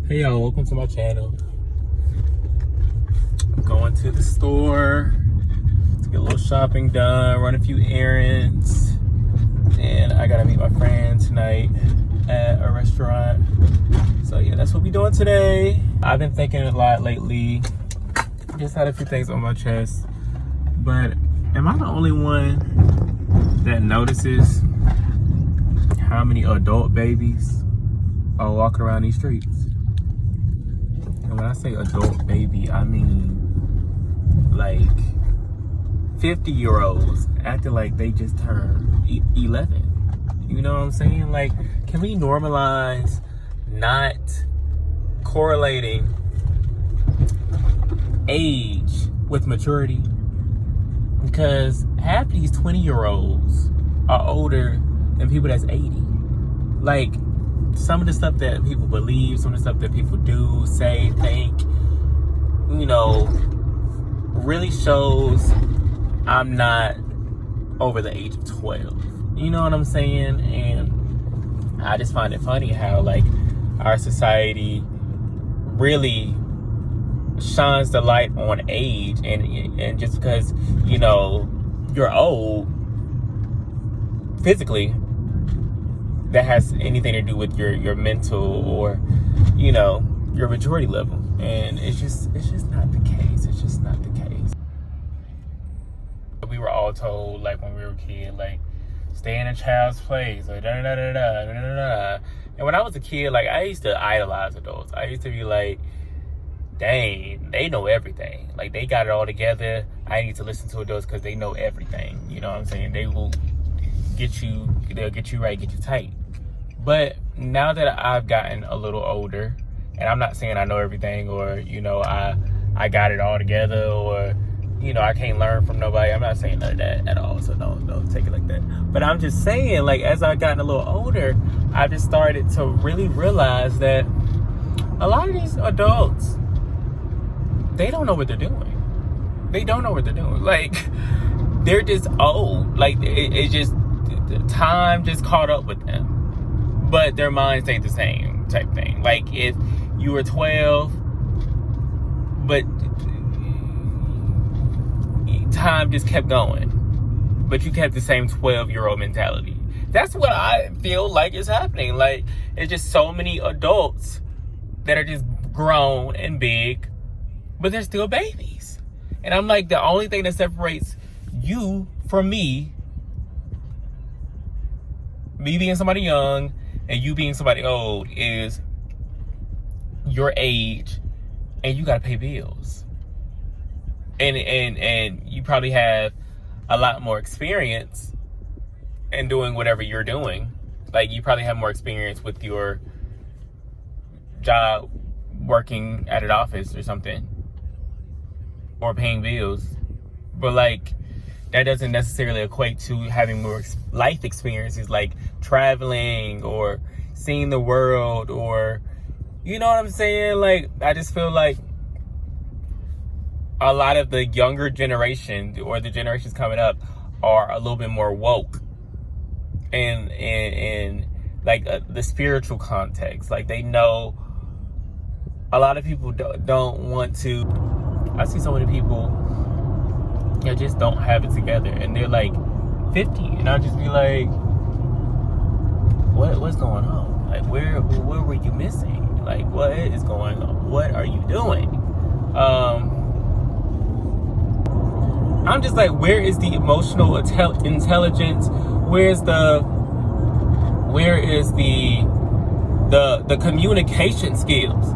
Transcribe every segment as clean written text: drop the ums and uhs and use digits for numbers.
Hey y'all, welcome to my channel. I'm going to the store to get a little shopping done, run a few errands, and I gotta meet my friend tonight at a restaurant. So yeah, that's what we're doing today. I've been thinking a lot lately. Just had a few things on my chest, but am I the only one that notices how many adult babies are walking around these streets? And when I say adult baby, I mean like 50-year-olds acting like they just turned 11. You know what I'm saying? Like, can we normalize not correlating age with maturity? Because half these 20-year-olds are older than people that's 80. Like, some of the stuff that people believe, some of the stuff that people do, say, think, you know, really shows I'm not over the age of 12. You know what I'm saying? And I just find it funny how, like, our society really shines the light on age, and just because, you know, you're old physically, that has anything to do with your mental or, you know, your maturity level. And it's just not the case. It's just not the case. We were all told, like, when we were a kid, like, stay in a child's place, or da da da da da da da. And when I was a kid, like, I used to idolize adults. I used to be like, dang, they know everything. Like, they got it all together. I need to listen to adults because they know everything. You know what I'm saying? They will they'll get you right, get you tight. But now that I've gotten a little older, and I'm not saying I know everything, or, you know, I got it all together, or, you know, I can't learn from nobody. I'm not saying none of that at all, so don't take it like that. But I'm just saying, like, as I've gotten a little older, I just started to really realize that a lot of these adults, they don't know what they're doing. They don't know what they're doing. Like, they're just old. Like, it just, time just caught up with them. But their minds ain't the same type thing. Like, if you were 12, but time just kept going, but you kept the same 12-year-old mentality. That's what I feel like is happening. Like, it's just so many adults that are just grown and big, but they're still babies. And I'm like, the only thing that separates you from me being somebody young and you being somebody old, is your age, and you gotta pay bills. And you probably have a lot more experience in doing whatever you're doing. Like, you probably have more experience with your job, working at an office or something, or paying bills. But, like, that doesn't necessarily equate to having more life experiences, like traveling or seeing the world, or, you know what I'm saying? Like, I just feel like a lot of the younger generation, or the generations coming up, are a little bit more woke and like the spiritual context. Like, they know a lot of people don't want to. I see so many people that just don't have it together, and they're like 50, and I'll just be like, what's going on? Like, where were you missing? Like, what is going on? What are you doing? I'm just like, where is the emotional intelligence? Where is the communication skills?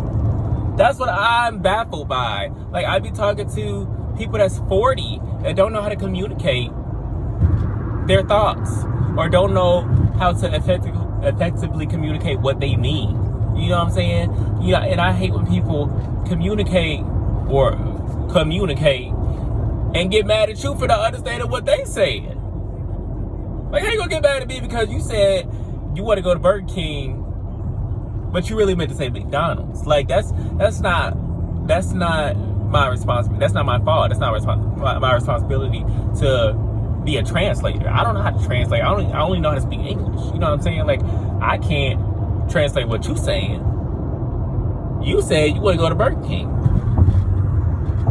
That's what I'm baffled by. Like, I be talking to people that's 40 that don't know how to communicate their thoughts, or don't know how to effectively communicate what they mean. You know what I'm saying? You know, and I hate when people communicate and get mad at you for not understanding what they saying. Like, how you gonna get mad at me because you said you want to go to Burger King, but you really meant to say McDonald's? Like, that's not my responsibility. That's not my fault. That's not my responsibility to be a translator. I don't know how to translate. I only know how to speak English. You know what I'm saying? Like, I can't translate what you're saying. You said you want to go to Burger King,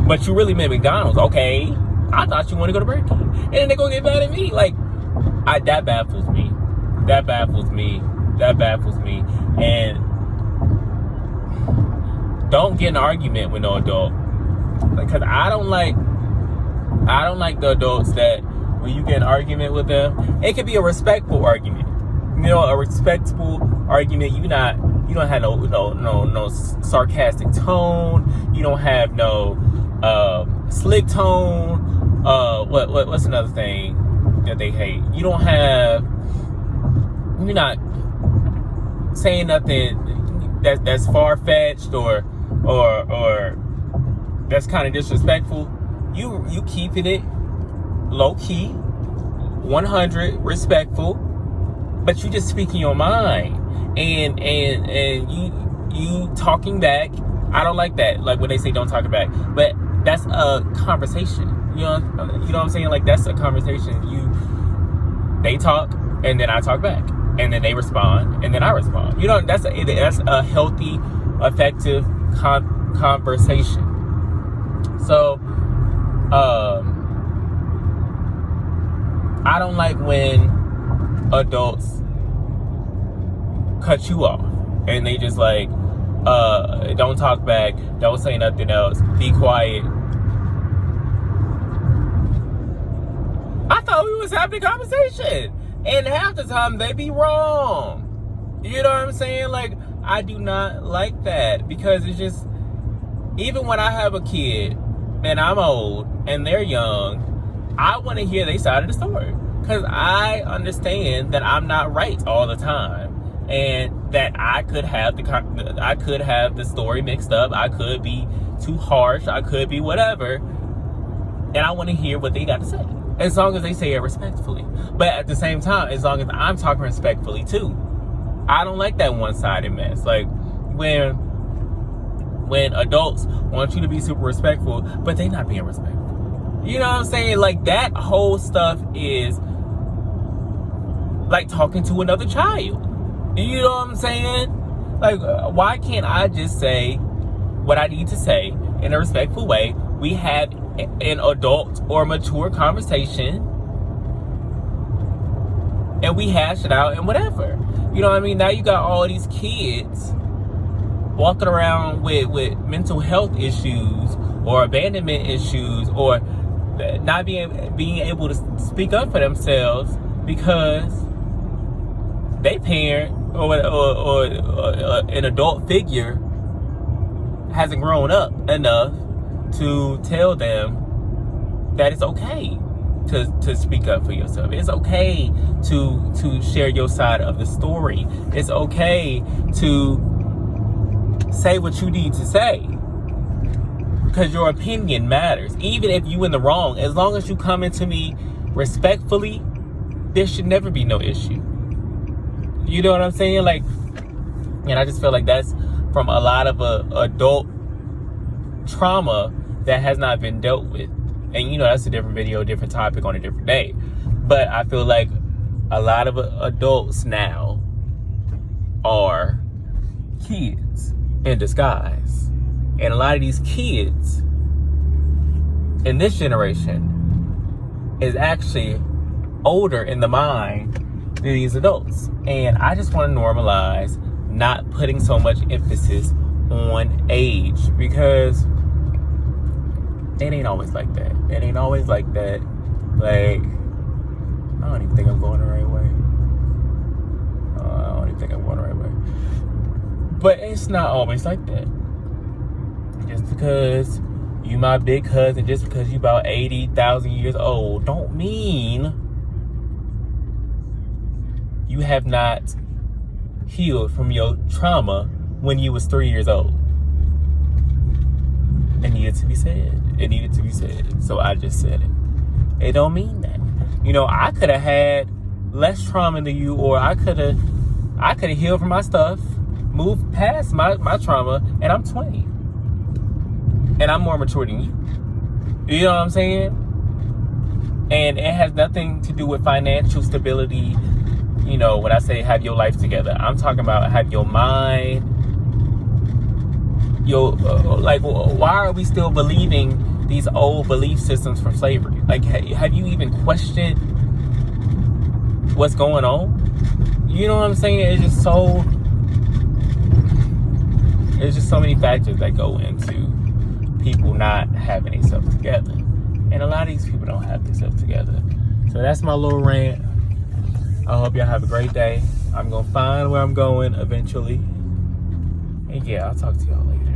but you really meant McDonald's. Okay, I thought you want to go to Burger King, and then they gonna get mad at me. Like, that baffles me. That baffles me. That baffles me. And don't get in an argument with no adult, because I don't like the adults that when you get an argument with them, it could be a respectful argument. You know, a respectful argument. You don't have no sarcastic tone. You don't have no slick tone. What's another thing that they hate? You're not saying nothing that's far-fetched or that's kind of disrespectful. You keeping it low key, 100 respectful, but you just speaking your mind and you talking back. I don't like that. Like when they say don't talk back, but that's a conversation. You know what I'm saying? Like, that's a conversation. They talk and then I talk back, and then they respond and then I respond. You know, that's a healthy, effective conversation. So I don't like when adults cut you off and they just like, don't talk back, don't say nothing else, be quiet. I thought we was having a conversation, and half the time they be wrong. You know what I'm saying? Like, I do not like that, because it's just, even when I have a kid and I'm old and they're young, I want to hear their side of the story, because I understand that I'm not right all the time, and that I could have the story mixed up. I could be too harsh. I could be whatever, and I want to hear what they got to say, as long as they say it respectfully. But at the same time, as long as I'm talking respectfully too. I don't like that one-sided mess. Like when adults want you to be super respectful, but they not being respectful. You know what I'm saying? Like, that whole stuff is like talking to another child. You know what I'm saying? Like, why can't I just say what I need to say in a respectful way? We have an adult or mature conversation, and we hash it out and whatever. You know what I mean? Now you got all these kids walking around with mental health issues or abandonment issues, or not being able to speak up for themselves because they parent or an adult figure hasn't grown up enough to tell them that it's okay to speak up for yourself. It's okay to share your side of the story. It's okay to say what you need to say, because your opinion matters. Even if you in the wrong, as long as you come into me respectfully, there should never be no issue. You know what I'm saying? Like, and I just feel like that's from a lot of adult trauma that has not been dealt with. And, you know, that's a different video, different topic on a different day. But I feel like a lot of adults now are kids in disguise. And a lot of these kids in this generation is actually older in the mind than these adults. And I just want to normalize not putting so much emphasis on age, because it ain't always like that. It ain't always like that. Like, I don't even think I'm going the right way. I don't even think I'm going the right way. But it's not always like that. Just because you my big cousin, just because you about 80,000 years old, don't mean you have not healed from your trauma when you was 3 years old. It needed to be said. It needed to be said. So I just said it. It don't mean that. You know, I could have had less trauma than you, or I could have healed from my stuff, moved past my trauma, and I'm 20. And I'm more mature than you. You know what I'm saying? And it has nothing to do with financial stability. You know, when I say have your life together, I'm talking about have your mind like, why are we still believing these old belief systems for slavery? Like, have you even questioned what's going on? You know what I'm saying? It's just so, there's just so many factors that go into people not having themselves together. And a lot of these people don't have themselves together. So that's my little rant. I hope y'all have a great day. I'm going to find where I'm going eventually. And yeah, I'll talk to y'all later.